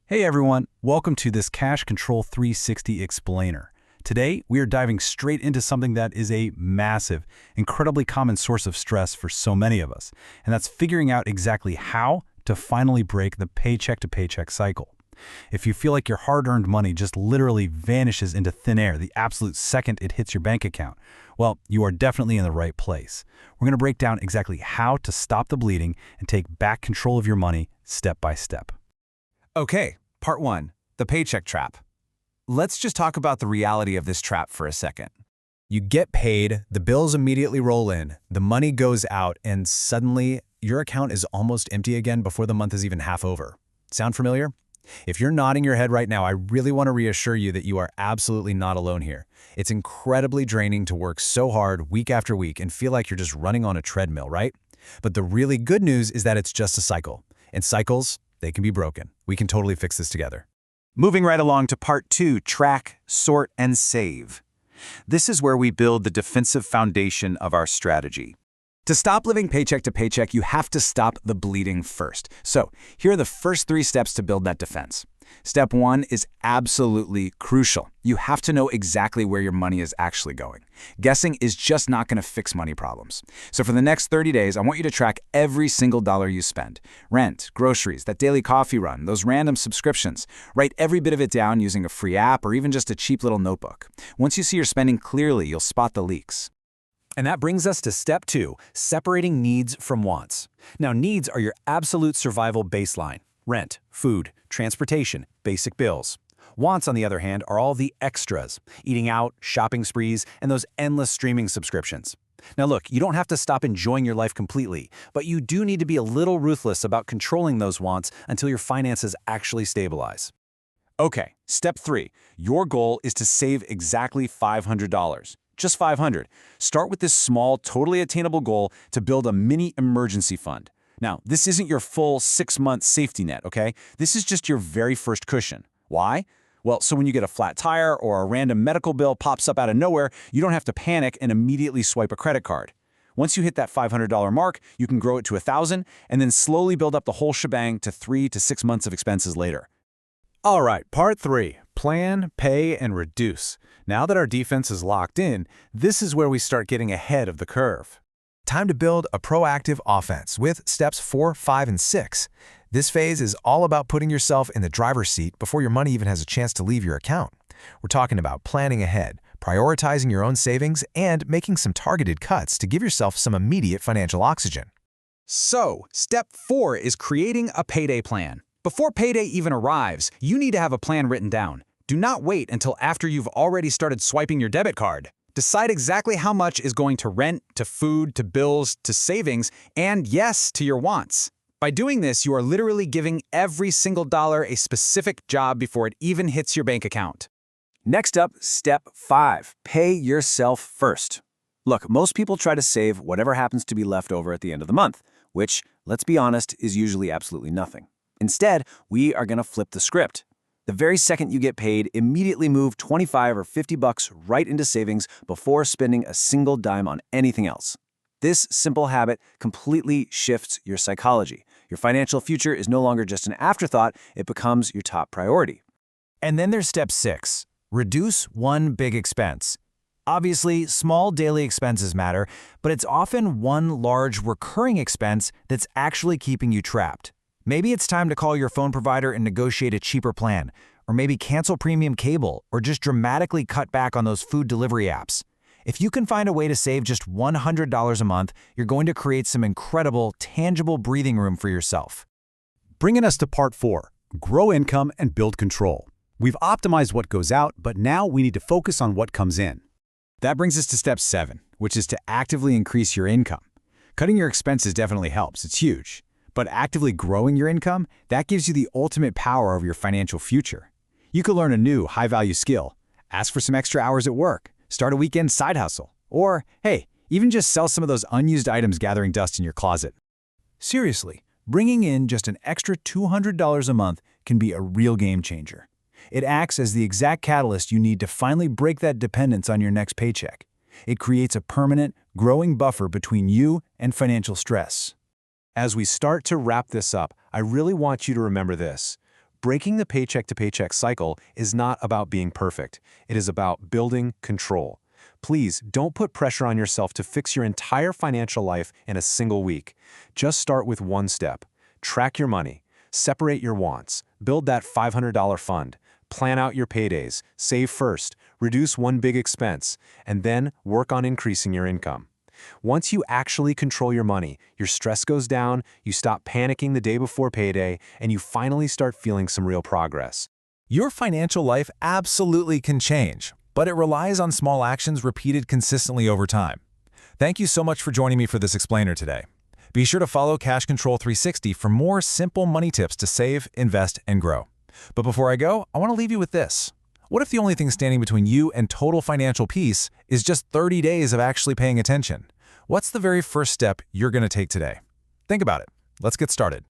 Hey everyone, welcome to this Cash Control 360 Explainer. Today, we are diving straight into something that is a massive, incredibly common source of stress for so many of us, and that's figuring out exactly how to finally break the paycheck-to-paycheck cycle. If you feel like your hard-earned money just literally vanishes into thin air the absolute second it hits your bank account, well, you are definitely in the right place. We're going to break down exactly how to stop the bleeding and take back control of your money step by step. Okay, part one, the paycheck trap. Let's just talk about the reality of this trap for a second. You get paid, the bills immediately roll in, the money goes out, and suddenly your account is almost empty again before the month is even half over. Sound familiar? If you're nodding your head right now, I really want to reassure you that you are absolutely not alone here. It's incredibly draining to work so hard week after week and feel like you're just running on a treadmill, right? But the really good news is that it's just a cycle. And cycles, they can be broken. We can totally fix this together. Moving right along to part two, track, sort, and save. This is where we build the defensive foundation of our strategy. To stop living paycheck to paycheck, you have to stop the bleeding first. So here are the first 3 steps to build that defense. Step 1 is absolutely crucial. You have to know exactly where your money is actually going. Guessing is just not going to fix money problems. So for the next 30 days, I want you to track every single dollar you spend. Rent, groceries, that daily coffee run, those random subscriptions. Write every bit of it down using a free app or even just a cheap little notebook. Once you see your spending clearly, you'll spot the leaks. And that brings us to step 2, separating needs from wants. Now, needs are your absolute survival baseline. Rent, food, transportation, basic bills. Wants, on the other hand, are all the extras, eating out, shopping sprees, and those endless streaming subscriptions. Now look, you don't have to stop enjoying your life completely, but you do need to be a little ruthless about controlling those wants until your finances actually stabilize. Okay, step 3. Your goal is to save exactly $500. Just $500. Start with this small, totally attainable goal to build a mini emergency fund. Now, this isn't your full 6-month safety net, okay? This is just your very first cushion. Why? Well, so when you get a flat tire or a random medical bill pops up out of nowhere, you don't have to panic and immediately swipe a credit card. Once you hit that $500 mark, you can grow it to $1,000 and then slowly build up the whole shebang to 3 to 6 months of expenses later. All right, part 3, plan, pay, and reduce. Now that our defense is locked in, this is where we start getting ahead of the curve. Time to build a proactive offense with steps 4, 5, and 6. This phase is all about putting yourself in the driver's seat before your money even has a chance to leave your account. We're talking about planning ahead, prioritizing your own savings, and making some targeted cuts to give yourself some immediate financial oxygen. So, step 4 is creating a payday plan. Before payday even arrives, you need to have a plan written down. Do not wait until after you've already started swiping your debit card. Decide exactly how much is going to rent, to food, to bills, to savings, and yes, to your wants. By doing this, you are literally giving every single dollar a specific job before it even hits your bank account. Next up, step 5, pay yourself first. Look, most people try to save whatever happens to be left over at the end of the month, which, let's be honest, is usually absolutely nothing. Instead, we are going to flip the script. The very second you get paid, immediately move $25 or $50 right into savings before spending a single dime on anything else. This simple habit completely shifts your psychology. Your financial future is no longer just an afterthought, it becomes your top priority. And then there's step 6, reduce one big expense. Obviously, small daily expenses matter, but it's often one large recurring expense that's actually keeping you trapped. Maybe it's time to call your phone provider and negotiate a cheaper plan, or maybe cancel premium cable, or just dramatically cut back on those food delivery apps. If you can find a way to save just $100 a month, you're going to create some incredible, tangible breathing room for yourself. Bringing us to part 4, grow income and build control. We've optimized what goes out, but now we need to focus on what comes in. That brings us to step 7, which is to actively increase your income. Cutting your expenses definitely helps, it's huge. But actively growing your income, that gives you the ultimate power over your financial future. You could learn a new, high-value skill, ask for some extra hours at work, start a weekend side hustle, or, hey, even just sell some of those unused items gathering dust in your closet. Seriously, bringing in just an extra $200 a month can be a real game changer. It acts as the exact catalyst you need to finally break that dependence on your next paycheck. It creates a permanent, growing buffer between you and financial stress. As we start to wrap this up, I really want you to remember this. Breaking the paycheck to paycheck cycle is not about being perfect. It is about building control. Please don't put pressure on yourself to fix your entire financial life in a single week. Just start with one step. Track your money. Separate your wants. Build that $500 fund. Plan out your paydays. Save first. Reduce one big expense. And then work on increasing your income. Once you actually control your money, your stress goes down, you stop panicking the day before payday, and you finally start feeling some real progress. Your financial life absolutely can change, but it relies on small actions repeated consistently over time. Thank you so much for joining me for this explainer today. Be sure to follow Cash Control 360 for more simple money tips to save, invest, and grow. But before I go, I want to leave you with this. What if the only thing standing between you and total financial peace is just 30 days of actually paying attention? What's the very first step you're going to take today? Think about it. Let's get started.